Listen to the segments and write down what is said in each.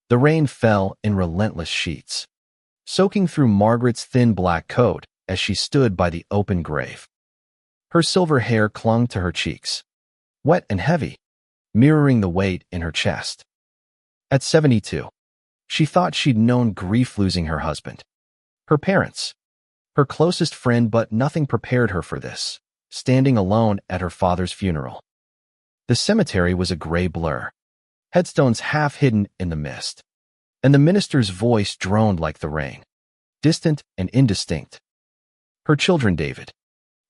The rain fell in relentless sheets, soaking through Margaret's thin black coat as she stood by the open grave. Her silver hair clung to her cheeks, wet and heavy, mirroring the weight in her chest. At 72, she thought she'd known grief losing her husband, her parents, her closest friend, but nothing prepared her for this, standing alone at her father's funeral. The cemetery was a gray blur, headstones half hidden in the mist, and the minister's voice droned like the rain, distant and indistinct. Her children, David,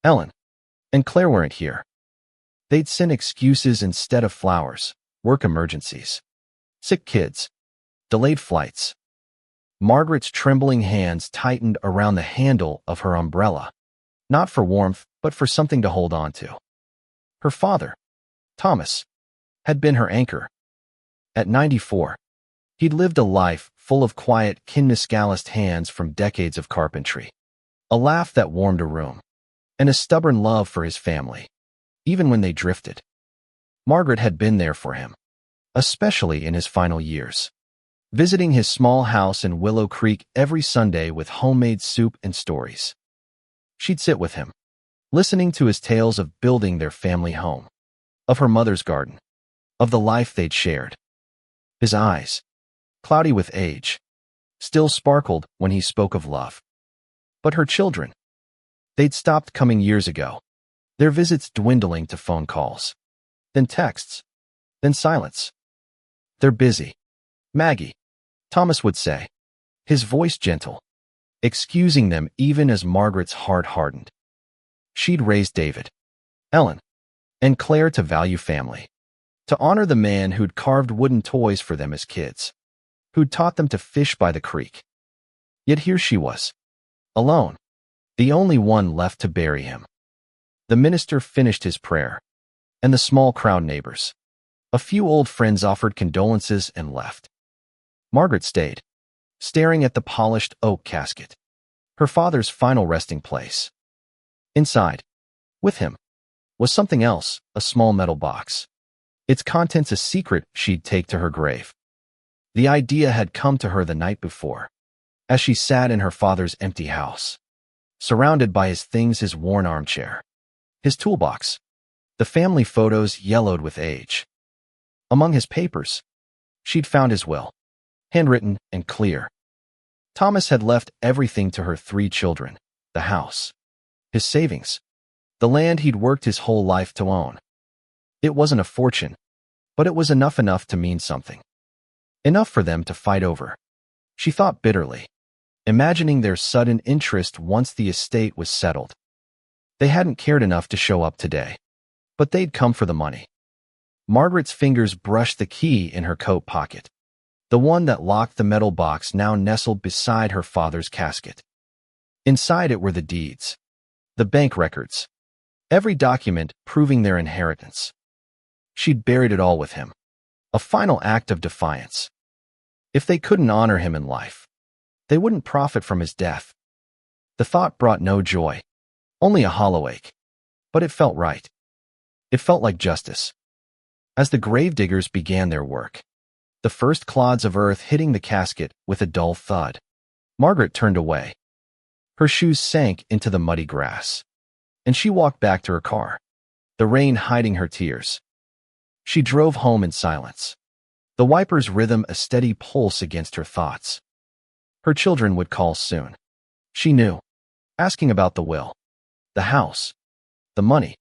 Ellen, and Claire, weren't here. They'd sent excuses instead of flowers, work emergencies, sick kids, delayed flights. Margaret's trembling hands tightened around the handle of her umbrella, not for warmth, but for something to hold on to. Her father, Thomas, had been her anchor. At 94, he'd lived a life full of quiet, calloused hands from decades of carpentry, a laugh that warmed a room, and a stubborn love for his family, even when they drifted. Margaret had been there for him, especially in his final years, visiting his small house in Willow Creek every Sunday with homemade soup and stories. She'd sit with him, listening to his tales of building their family home, of her mother's garden, of the life they'd shared. His eyes, cloudy with age, still sparkled when he spoke of love. But her children, they'd stopped coming years ago, their visits dwindling to phone calls, then texts, then silence. "They're busy, Maggie," Thomas would say, his voice gentle, excusing them even as Margaret's heart hardened. She'd raised David, Ellen, and Claire to value family, to honor the man who'd carved wooden toys for them as kids, who'd taught them to fish by the creek. Yet here she was, alone, the only one left to bury him. The minister finished his prayer, and the small crowd neighbors, a few old friends, offered condolences and left. Margaret stayed, staring at the polished oak casket, her father's final resting place. Inside, with him, was something else, a small metal box, its contents a secret she'd take to her grave. The idea had come to her the night before, as she sat in her father's empty house, surrounded by his things, his worn armchair, his toolbox, the family photos yellowed with age. Among his papers, she'd found his will, handwritten and clear. Thomas had left everything to her 3 children, the house, his savings, the land he'd worked his whole life to own. It wasn't a fortune, but it was enough to mean something. Enough for them to fight over. She thought bitterly, imagining their sudden interest once the estate was settled. They hadn't cared enough to show up today, but they'd come for the money. Margaret's fingers brushed the key in her coat pocket, the one that locked the metal box now nestled beside her father's casket. Inside it were the deeds, the bank records, every document proving their inheritance. She'd buried it all with him, a final act of defiance. If they couldn't honor him in life, they wouldn't profit from his death. The thought brought no joy, only a hollow ache, but it felt right. It felt like justice. As the gravediggers began their work, the first clods of earth hitting the casket with a dull thud, Margaret turned away. Her shoes sank into the muddy grass, and she walked back to her car, the rain hiding her tears. She drove home in silence, the wiper's rhythm a steady pulse against her thoughts. Her children would call soon, she knew, asking about the will, the house, the money.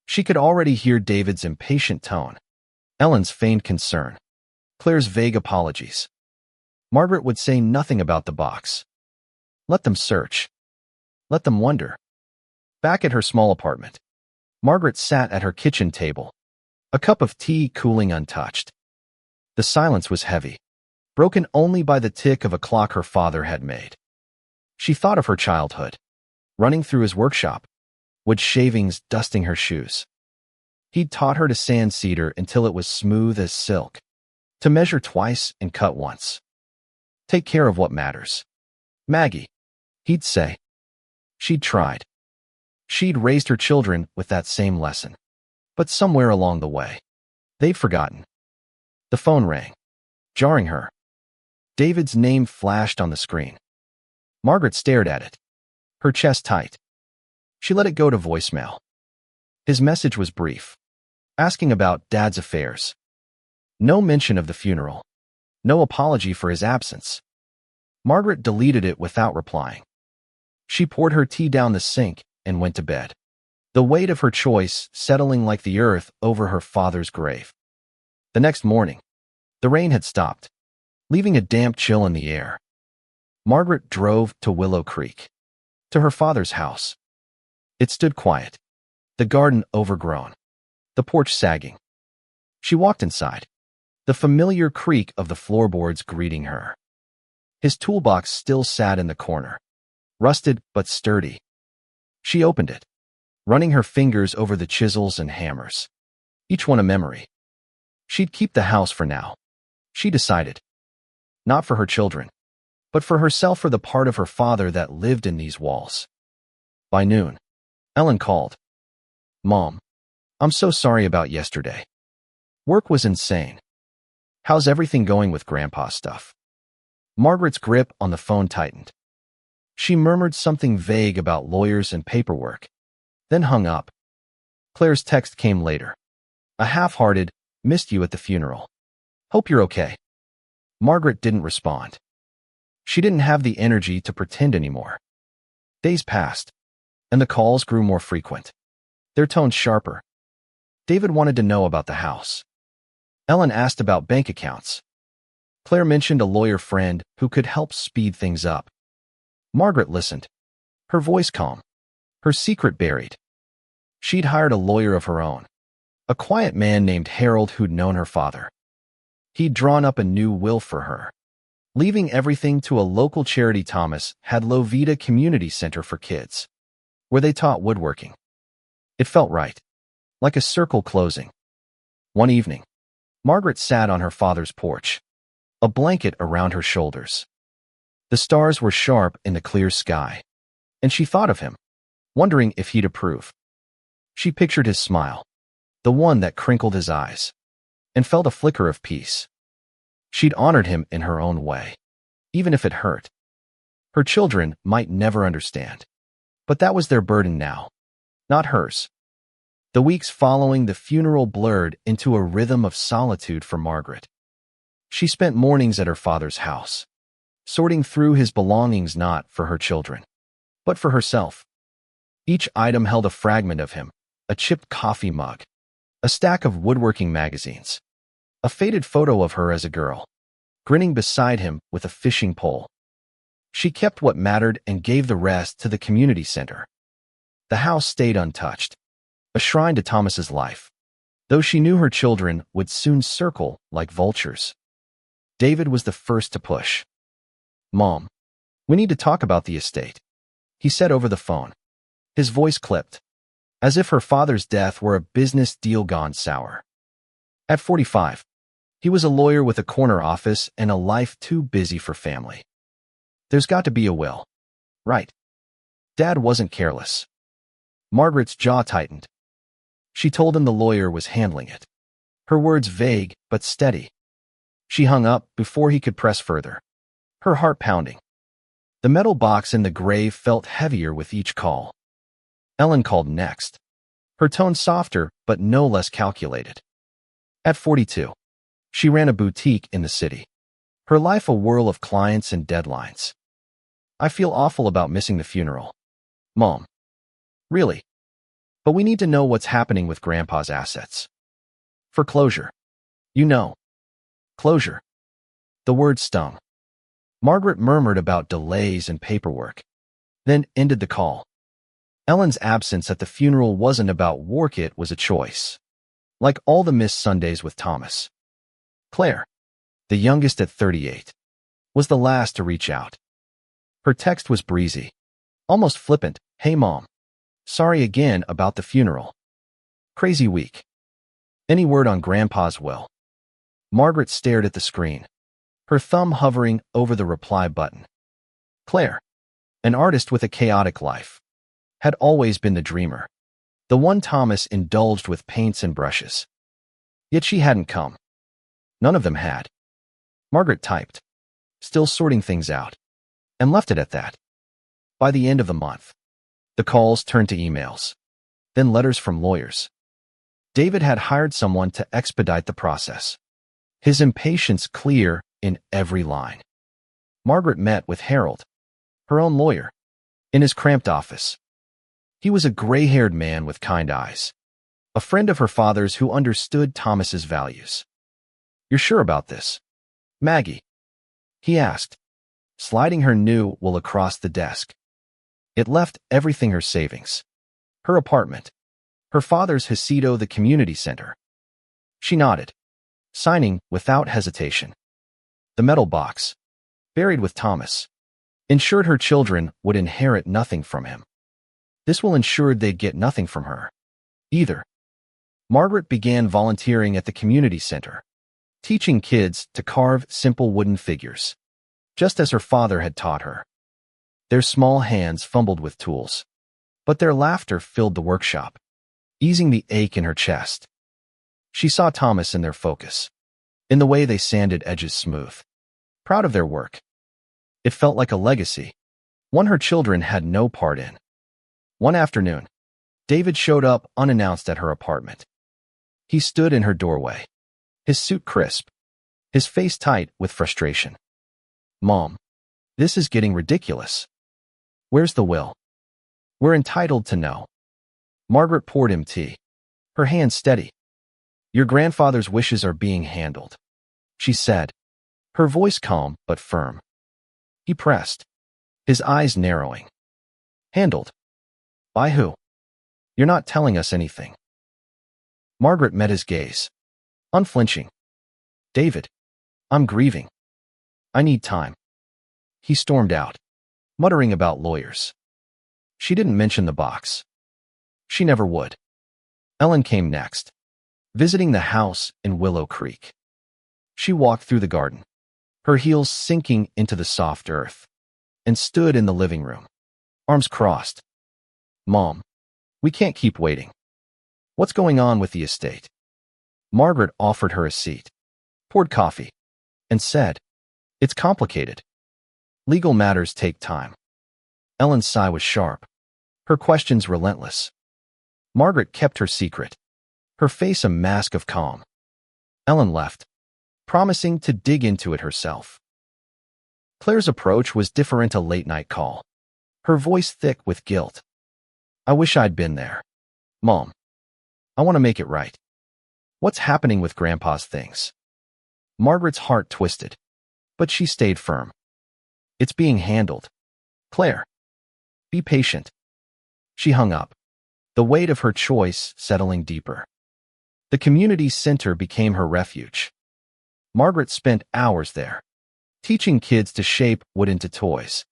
She could already hear David's impatient tone, Ellen's feigned concern, Claire's vague apologies. Margaret would say nothing about the box. Let them search. Let them wonder. Back at her small apartment, Margaret sat at her kitchen table, a cup of tea cooling untouched. The silence was heavy, broken only by the tick of a clock her father had made. She thought of her childhood, running through his workshop, wood shavings dusting her shoes. He'd taught her to sand cedar until it was smooth as silk, to measure twice and cut once. Take care of what matters, Maggie, he'd say. She'd tried. She'd raised her children with that same lesson. But somewhere along the way, they'd forgotten. The phone rang, jarring her, David's name flashed on the screen. Margaret stared at it, her chest tight. She let it go to voicemail. His message was brief, asking about Dad's affairs. No mention of the funeral. No apology for his absence. Margaret deleted it without replying. She poured her tea down the sink and went to bed, the weight of her choice settling like the earth over her father's grave. The next morning, the rain had stopped, leaving a damp chill in the air. Margaret drove to Willow Creek, to her father's house. It stood quiet, the garden overgrown, the porch sagging. She walked inside, the familiar creak of the floorboards greeting her. His toolbox still sat in the corner, rusted but sturdy. She opened it, running her fingers over the chisels and hammers, each one a memory. She'd keep the house for now, she decided. Not for her children, but for herself, for the part of her father that lived in these walls. By noon, Ellen called. "Mom, I'm so sorry about yesterday. Work was insane. How's everything going with Grandpa's stuff?" Margaret's grip on the phone tightened. She murmured something vague about lawyers and paperwork, then hung up. Claire's text came later. A half-hearted, "Missed you at the funeral. Hope you're okay." Margaret didn't respond. She didn't have the energy to pretend anymore. Days passed, and the calls grew more frequent, their tones sharper. David wanted to know about the house. Ellen asked about bank accounts. Claire mentioned a lawyer friend who could help speed things up. Margaret listened, her voice calm, her secret buried. She'd hired a lawyer of her own, a quiet man named Harold who'd known her father. He'd drawn up a new will for her, leaving everything to a local charity Thomas had Lovita Community Center for Kids, where they taught woodworking. It felt right, like a circle closing. One evening, Margaret sat on her father's porch, a blanket around her shoulders. The stars were sharp in the clear sky, and she thought of him, wondering if he'd approve. She pictured his smile, the one that crinkled his eyes, and felt a flicker of peace. She'd honored him in her own way, even if it hurt. Her children might never understand, but that was their burden now, not hers. The weeks following the funeral blurred into a rhythm of solitude for Margaret. She spent mornings at her father's house, sorting through his belongings not for her children, but for herself. Each item held a fragment of him, a chipped coffee mug, a stack of woodworking magazines, a faded photo of her as a girl, grinning beside him with a fishing pole. She kept what mattered and gave the rest to the community center. The house stayed untouched, a shrine to Thomas's life, though she knew her children would soon circle like vultures. David was the first to push. "Mom, we need to talk about the estate," he said over the phone. His voice clipped, as if her father's death were a business deal gone sour. At 45, he was a lawyer with a corner office and a life too busy for family. There's got to be a will, right? Dad wasn't careless. Margaret's jaw tightened. She told him the lawyer was handling it, her words vague but steady. She hung up before he could press further, her heart pounding. The metal box in the grave felt heavier with each call. Ellen called next, her tone softer but no less calculated. At 42, she ran a boutique in the city, her life a whirl of clients and deadlines. "I feel awful about missing the funeral, Mom." "Really? But we need to know what's happening with Grandpa's assets. For closure. You know. Closure." The word stung. Margaret murmured about delays and paperwork, then ended the call. Ellen's absence at the funeral wasn't about work, it was a choice. Like all the missed Sundays with Thomas. Claire, the youngest at 38, was the last to reach out. Her text was breezy, almost flippant. "Hey Mom, sorry again about the funeral. Crazy week. Any word on Grandpa's will?" Margaret stared at the screen, her thumb hovering over the reply button. Claire, an artist with a chaotic life, had always been the dreamer, the one Thomas indulged with paints and brushes. Yet she hadn't come. None of them had. Margaret typed, still sorting things out, and left it at that. By the end of the month, the calls turned to emails, then letters from lawyers. David had hired someone to expedite the process, his impatience clear in every line. Margaret met with Harold, her own lawyer, in his cramped office. He was a gray-haired man with kind eyes, a friend of her father's who understood Thomas's values. "You're sure about this, Maggie?" he asked, sliding her new will across the desk. It left everything: her savings, her apartment, her father's Hasido, the community center. She nodded, signing without hesitation. The metal box, buried with Thomas, ensured her children would inherit nothing from him. This will ensure they'd get nothing from her either. Margaret began volunteering at the community center, teaching kids to carve simple wooden figures, just as her father had taught her. Their small hands fumbled with tools, but their laughter filled the workshop, easing the ache in her chest. She saw Thomas in their focus, in the way they sanded edges smooth, proud of their work. It felt like a legacy, one her children had no part in. One afternoon, David showed up unannounced at her apartment. He stood in her doorway, his suit crisp, his face tight with frustration. "Mom, this is getting ridiculous. Where's the will? We're entitled to know." Margaret poured him tea, her hand steady. "Your grandfather's wishes are being handled," she said, her voice calm but firm. He pressed, his eyes narrowing. "Handled? By who? You're not telling us anything." Margaret met his gaze, unflinching. "David, I'm grieving. I need time." He stormed out, muttering about lawyers. She didn't mention the box. She never would. Ellen came next, visiting the house in Willow Creek. She walked through the garden, her heels sinking into the soft earth, and stood in the living room, arms crossed. "Mom, we can't keep waiting. What's going on with the estate?" Margaret offered her a seat, poured coffee, and said, "It's complicated. Legal matters take time." Ellen's sigh was sharp, her questions relentless. Margaret kept her secret, her face a mask of calm. Ellen left, promising to dig into it herself. Claire's approach was different. A late-night call, her voice thick with guilt. "I wish I'd been there. Mom, I want to make it right. What's happening with Grandpa's things?" Margaret's heart twisted, but she stayed firm. "It's being handled. Claire, be patient." She hung up, the weight of her choice settling deeper. The community center became her refuge. Margaret spent hours there, teaching kids to shape wood into toys,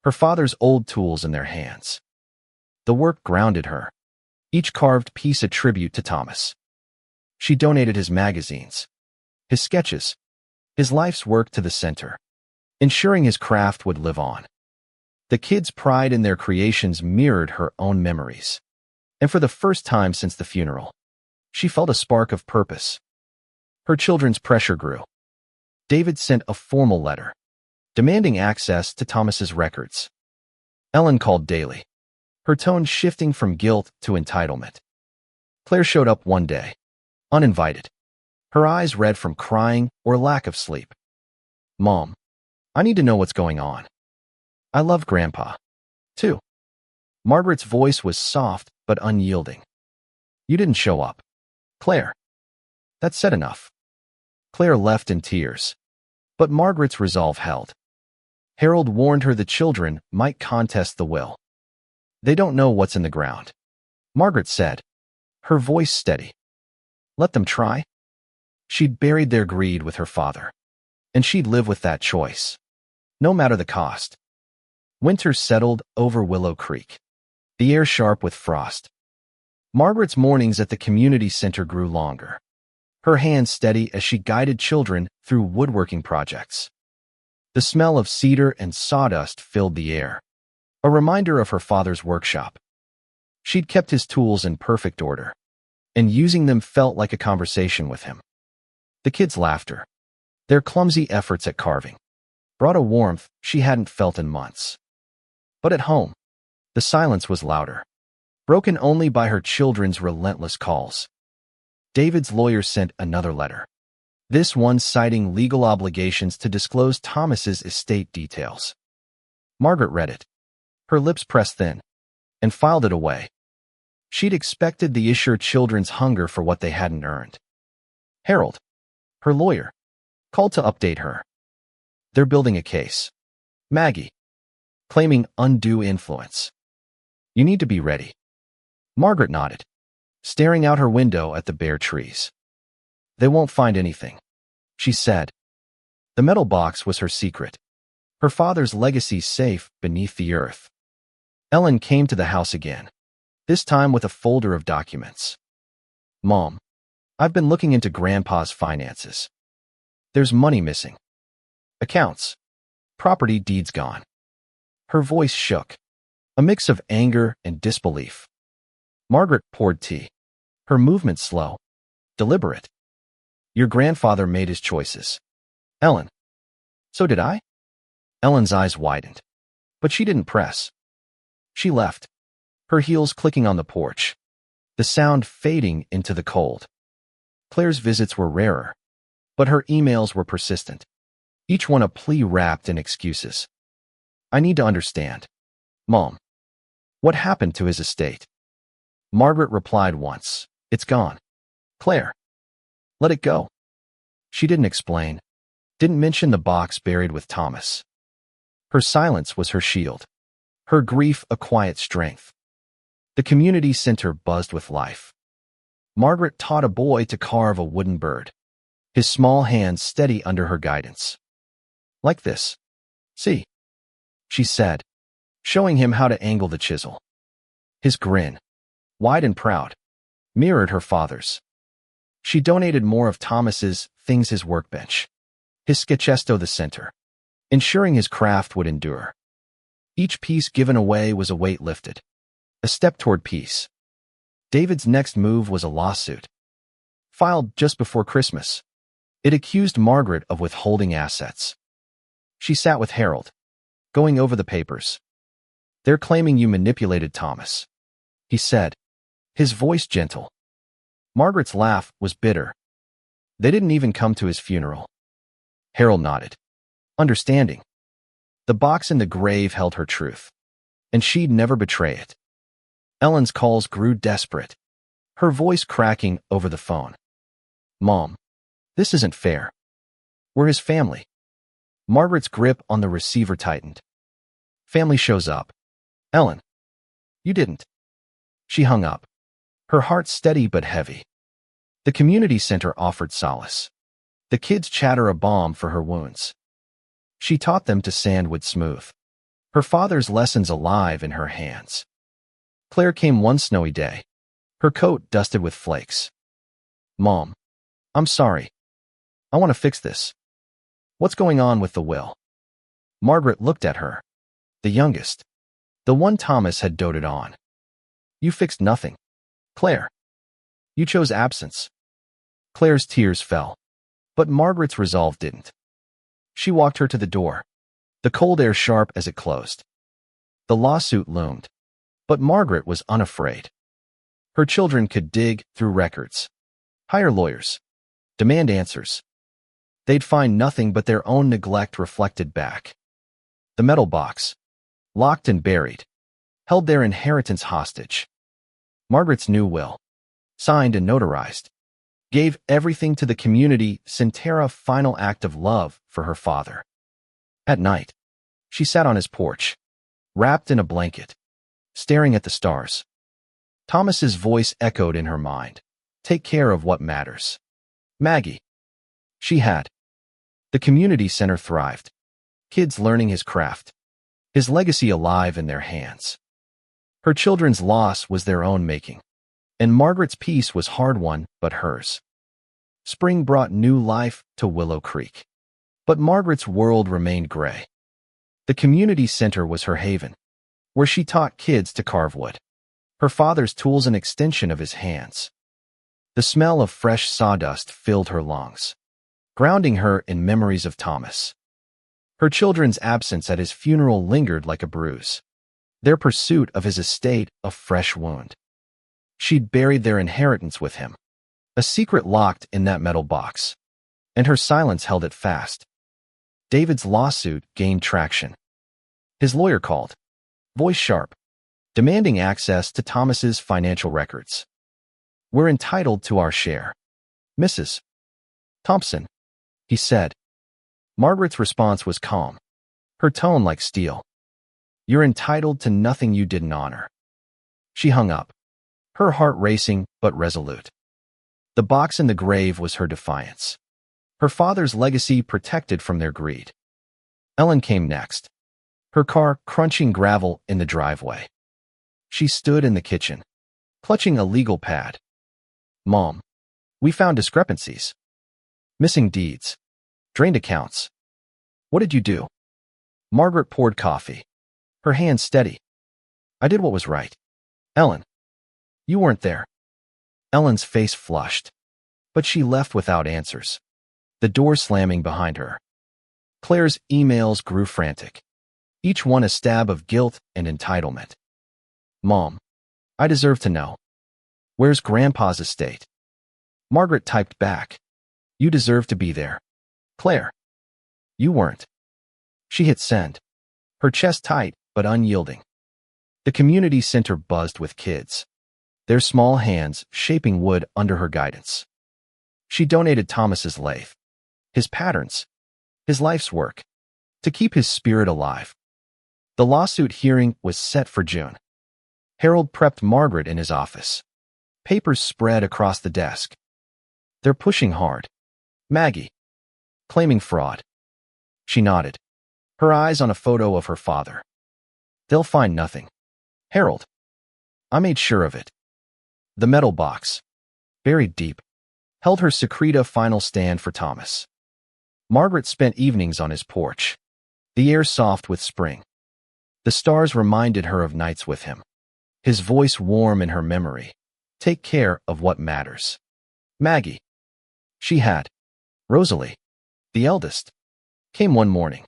her father's old tools in their hands. The work grounded her, each carved piece a tribute to Thomas. She donated his magazines, his sketches, his life's work to the center, ensuring his craft would live on. The kids' pride in their creations mirrored her own memories, and for the first time since the funeral, she felt a spark of purpose. Her children's pressure grew. David sent a formal letter, demanding access to Thomas's records. Ellen called daily, her tone shifting from guilt to entitlement. Claire showed up one day, uninvited, her eyes red from crying or lack of sleep. "Mom, I need to know what's going on. I love Grandpa, too." Margaret's voice was soft but unyielding. "You didn't show up, Claire. That's said enough." Claire left in tears, but Margaret's resolve held. Harold warned her the children might contest the will. "They don't know what's in the ground," Margaret said, her voice steady. "Let them try." She'd buried their greed with her father, and she'd live with that choice, no matter the cost. Winter settled over Willow Creek, the air sharp with frost. Margaret's mornings at the community center grew longer, her hands steady as she guided children through woodworking projects. The smell of cedar and sawdust filled the air, a reminder of her father's workshop. She'd kept his tools in perfect order, and using them felt like a conversation with him. The kids' laughter, their clumsy efforts at carving, brought a warmth she hadn't felt in months. But at home, the silence was louder, broken only by her children's relentless calls. David's lawyer sent another letter, this one citing legal obligations to disclose Thomas's estate details. Margaret read it, her lips pressed thin, and filed it away. She'd expected the Isher children's hunger for what they hadn't earned. Harold, her lawyer, called to update her. They're building a case. Maggie, claiming undue influence. You need to be ready. Margaret nodded, staring out her window at the bare trees. They won't find anything, she said. The metal box was her secret, her father's legacy safe beneath the earth. Ellen came to the house again, this time with a folder of documents. Mom, I've been looking into Grandpa's finances. There's money missing. Accounts. Property deeds gone. Her voice shook, a mix of anger and disbelief. Margaret poured tea, her movement slow, deliberate. Your grandfather made his choices. Ellen. So did I? Ellen's eyes widened, but she didn't press. She left, her heels clicking on the porch, the sound fading into the cold. Claire's visits were rarer, but her emails were persistent, each one a plea wrapped in excuses. I need to understand. Mom, what happened to his estate? Margaret replied once, it's gone. Claire, let it go. She didn't explain, didn't mention the box buried with Thomas. Her silence was her shield, her grief a quiet strength. The community center buzzed with life. Margaret taught a boy to carve a wooden bird, his small hands steady under her guidance. Like this. See, she said, showing him how to angle the chisel. His grin, wide and proud, mirrored her father's. She donated more of Thomas's things, his workbench, his sketchesto the center, ensuring his craft would endure. Each piece given away was a weight lifted, a step toward peace. David's next move was a lawsuit, filed just before Christmas. It accused Margaret of withholding assets. She sat with Harold, going over the papers. They're claiming you manipulated Thomas, he said, his voice gentle. Margaret's laugh was bitter. They didn't even come to his funeral. Harold nodded, understanding. The box in the grave held her truth, and she'd never betray it. Ellen's calls grew desperate, her voice cracking over the phone. Mom, this isn't fair. We're his family. Margaret's grip on the receiver tightened. Family shows up. Ellen, you didn't. She hung up, her heart steady but heavy. The community center offered solace. The kids chatter a balm for her wounds. She taught them to sand would smooth, her father's lessons alive in her hands. Claire came one snowy day, her coat dusted with flakes. Mom, I'm sorry. I want to fix this. What's going on with the will? Margaret looked at her, the youngest, the one Thomas had doted on. You fixed nothing, Claire. You chose absence. Claire's tears fell, but Margaret's resolve didn't. She walked her to the door, the cold air sharp as it closed. The lawsuit loomed, but Margaret was unafraid. Her children could dig through records, hire lawyers, demand answers. They'd find nothing but their own neglect reflected back. The metal box, locked and buried, held their inheritance hostage. Margaret's new will, signed and notarized, gave everything to the community, Centera's final act of love for her father. At night, she sat on his porch, wrapped in a blanket, staring at the stars. Thomas's voice echoed in her mind. Take care of what matters. Maggie. She had. The community center thrived, kids learning his craft, his legacy alive in their hands. Her children's loss was their own making, and Margaret's peace was hard-won but hers. Spring brought new life to Willow Creek, but Margaret's world remained gray. The community center was her haven, where she taught kids to carve wood, her father's tools an extension of his hands. The smell of fresh sawdust filled her lungs, grounding her in memories of Thomas. Her children's absence at his funeral lingered like a bruise. Their pursuit of his estate a fresh wound. She'd buried their inheritance with him, a secret locked in that metal box, and her silence held it fast. David's lawsuit gained traction. His lawyer called, voice sharp, demanding access to Thomas's financial records. "We're entitled to our share, Mrs. Thompson," he said. Margaret's response was calm, her tone like steel. "You're entitled to nothing you didn't honor." She hung up, her heart racing but resolute. The box in the grave was her defiance, her father's legacy protected from their greed. Ellen came next, her car crunching gravel in the driveway. She stood in the kitchen, clutching a legal pad. "Mom, we found discrepancies. Missing deeds. Drained accounts. What did you do?" Margaret poured coffee, her hand steady. "I did what was right. Ellen, you weren't there." Ellen's face flushed, but she left without answers, the door slamming behind her. Claire's emails grew frantic, each one a stab of guilt and entitlement. "Mom, I deserve to know. Where's Grandpa's estate?" Margaret typed back, "You deserve to be there. Claire, you weren't." She hit send, her chest tight but unyielding. The community center buzzed with kids, their small hands shaping wood under her guidance. She donated Thomas's lathe, his patterns, his life's work, to keep his spirit alive. The lawsuit hearing was set for June. Harold prepped Margaret in his office. Papers spread across the desk. "They're pushing hard. Maggie. Claiming fraud." She nodded, her eyes on a photo of her father. "They'll find nothing. Harold. I made sure of it." The metal box, buried deep, held her secreta final stand for Thomas. Margaret spent evenings on his porch, the air soft with spring. The stars reminded her of nights with him, his voice warm in her memory. "Take care of what matters." Maggie. She had. Rosalie, the eldest, came one morning,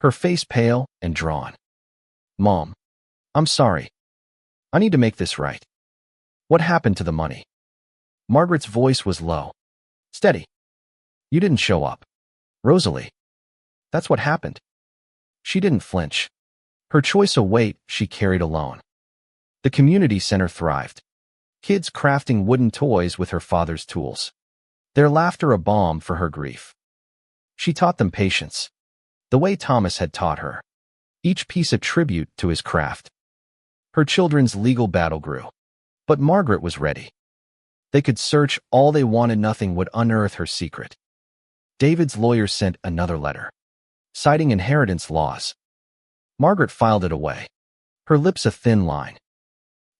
her face pale and drawn. "Mom, I'm sorry. I need to make this right. What happened to the money?" Margaret's voice was low, steady. "You didn't show up, Rosalie. That's what happened." She didn't flinch, her choice a weight she carried alone. The community center thrived, kids crafting wooden toys with her father's tools, their laughter a balm for her grief. She taught them patience, the way Thomas had taught her, each piece a tribute to his craft. Her children's legal battle grew, but Margaret was ready. They could search all they wanted, nothing would unearth her secret. David's lawyer sent another letter, citing inheritance laws. Margaret filed it away, her lips a thin line.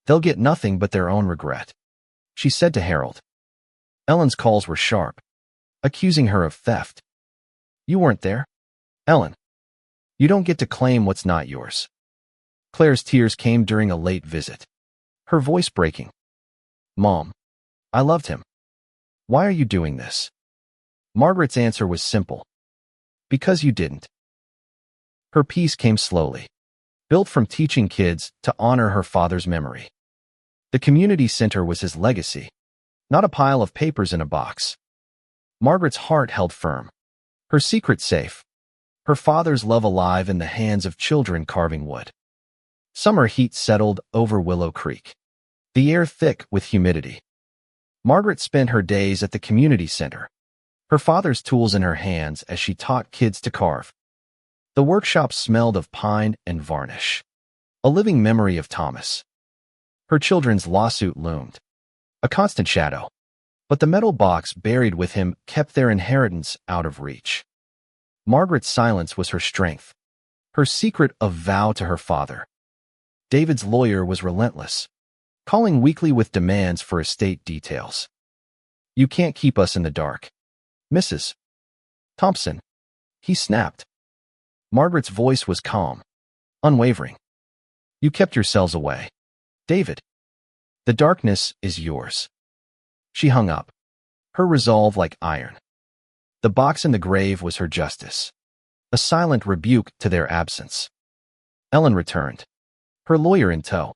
"They'll get nothing but their own regret," she said to Harold. Ellen's calls were sharp, accusing her of theft. "You weren't there, Ellen. You don't get to claim what's not yours." Claire's tears came during a late visit, her voice breaking. "Mom, I loved him. Why are you doing this?" Margaret's answer was simple. "Because you didn't." Her peace came slowly, built from teaching kids to honor her father's memory. The community center was his legacy, not a pile of papers in a box. Margaret's heart held firm, her secret safe, her father's love alive in the hands of children carving wood. Summer heat settled over Willow Creek, the air thick with humidity. Margaret spent her days at the community center, her father's tools in her hands as she taught kids to carve. The workshop smelled of pine and varnish, a living memory of Thomas. Her children's lawsuit loomed, a constant shadow, but the metal box buried with him kept their inheritance out of reach. Margaret's silence was her strength, her secret a vow to her father. David's lawyer was relentless, calling weekly with demands for estate details. "You can't keep us in the dark, Mrs. Thompson," he snapped. Margaret's voice was calm, unwavering. "You kept yourselves away, David. The darkness is yours." She hung up, her resolve like iron. The box in the grave was her justice, a silent rebuke to their absence. Ellen returned, her lawyer in tow,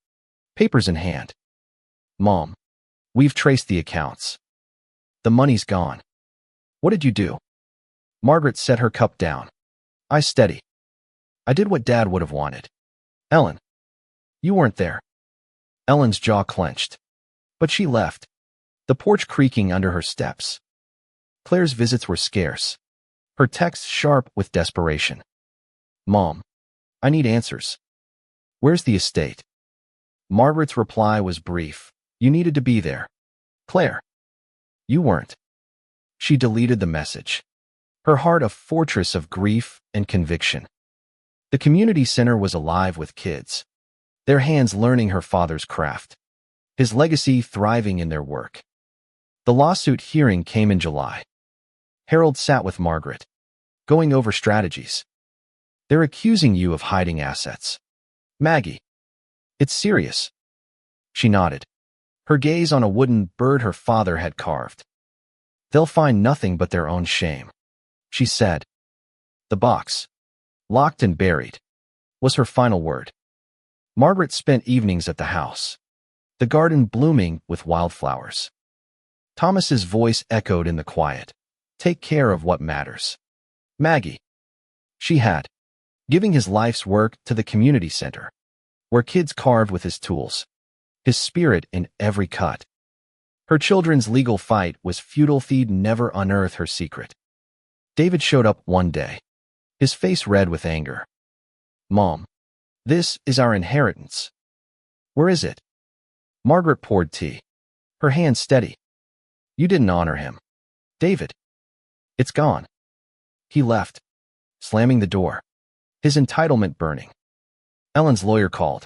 papers in hand. Mom, we've traced the accounts. The money's gone. What did you do? Margaret set her cup down. Eyes steady. I did what Dad would have wanted. Ellen, you weren't there. Ellen's jaw clenched. But she left, the porch creaking under her steps. Claire's visits were scarce, her texts sharp with desperation. Mom, I need answers. Where's the estate? Margaret's reply was brief. You needed to be there. Claire, you weren't. She deleted the message, her heart a fortress of grief and conviction. The community center was alive with kids, their hands learning her father's craft, his legacy thriving in their work. The lawsuit hearing came in July. Harold sat with Margaret, going over strategies. They're accusing you of hiding assets. Maggie, it's serious. She nodded, her gaze on a wooden bird her father had carved. They'll find nothing but their own shame, she said. The box, locked and buried, was her final word. Margaret spent evenings at the house, the garden blooming with wildflowers. Thomas's voice echoed in the quiet. Take care of what matters. Maggie. She had, giving his life's work to the community center, where kids carved with his tools, his spirit in every cut. Her children's legal fight was futile. Fe'd never unearth her secret. David showed up one day, his face red with anger. Mom, this is our inheritance. Where is it? Margaret poured tea, her hand steady. You didn't honor him. David. It's gone. He left, slamming the door, his entitlement burning. Ellen's lawyer called,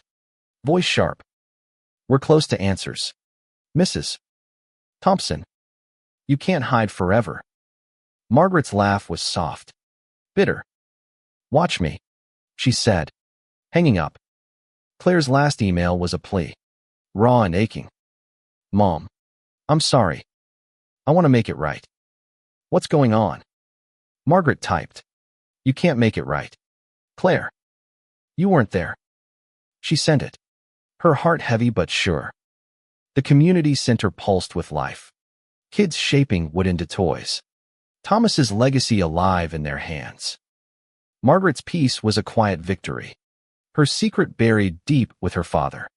voice sharp. We're close to answers. Mrs. Thompson, you can't hide forever. Margaret's laugh was soft, bitter. Watch me, she said, hanging up. Claire's last email was a plea, raw and aching. Mom, I'm sorry. I want to make it right. What's going on? Margaret typed. You can't make it right. Claire, you weren't there. She sent it, her heart heavy but sure. The community center pulsed with life, kids shaping wood into toys, Thomas's legacy alive in their hands. Margaret's peace was a quiet victory, her secret buried deep with her father.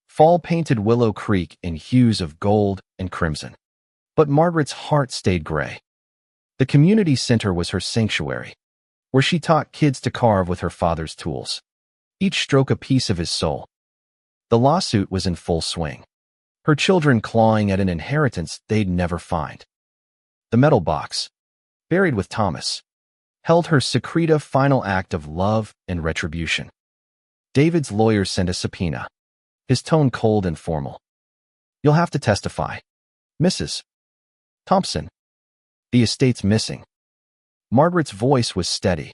Fall painted Willow Creek in hues of gold and crimson. But Margaret's heart stayed gray. The community center was her sanctuary, where she taught kids to carve with her father's tools, each stroke a piece of his soul. The lawsuit was in full swing, her children clawing at an inheritance they'd never find. The metal box, buried with Thomas, held her secretive final act of love and retribution. David's lawyer sent a subpoena, his tone cold and formal. You'll have to testify. Mrs. Thompson, the estate's missing. Margaret's voice was steady,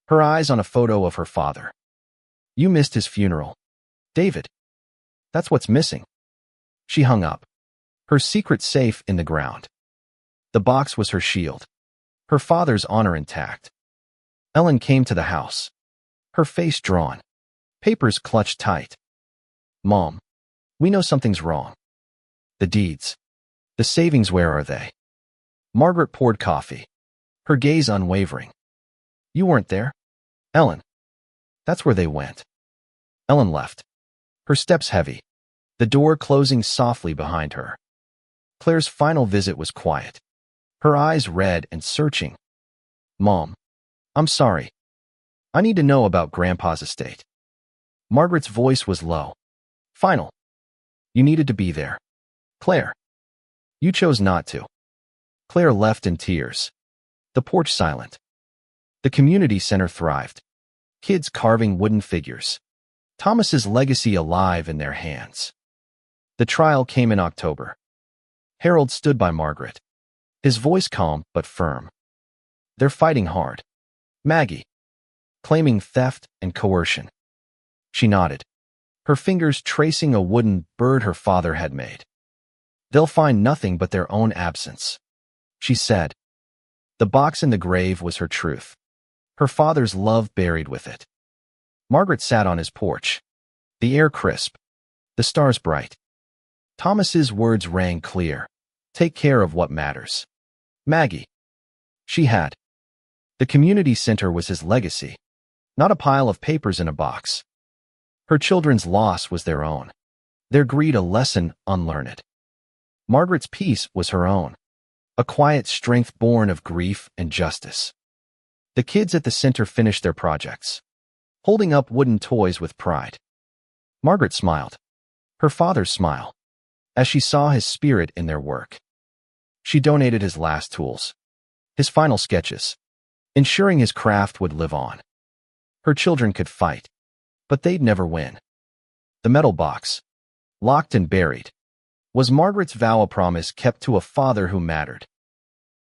her eyes on a photo of her father. You missed his funeral. David, that's what's missing. She hung up, her secret safe in the ground. The box was her shield, her father's honor intact. Ellen came to the house, her face drawn, papers clutched tight. Mom, we know something's wrong. The deeds. The savings, where are they? Margaret poured coffee, her gaze unwavering. You weren't there. Ellen, that's where they went. Ellen left, her steps heavy, the door closing softly behind her. Claire's final visit was quiet, her eyes red and searching. Mom, I'm sorry. I need to know about Grandpa's estate. Margaret's voice was low. Final. You needed to be there. Claire. You chose not to. Claire left in tears. The porch silent. The community center thrived. Kids carving wooden figures. Thomas's legacy alive in their hands. The trial came in October. Harold stood by Margaret, his voice calm but firm. They're fighting hard. Maggie, claiming theft and coercion. She nodded, her fingers tracing a wooden bird her father had made. They'll find nothing but their own absence, she said. The box in the grave was her truth, her father's love buried with it. Margaret sat on his porch, the air crisp, the stars bright. Thomas's words rang clear. Take care of what matters. Maggie. She had. The community center was his legacy, not a pile of papers in a box. Her children's loss was their own, their greed a lesson unlearned. Margaret's peace was her own, a quiet strength born of grief and justice. The kids at the center finished their projects, holding up wooden toys with pride. Margaret smiled, her father's smile, as she saw his spirit in their work. She donated his last tools, his final sketches, ensuring his craft would live on. Her children could fight, but they'd never win. The metal box, locked and buried, was Margaret's vow, a promise kept to a father who mattered.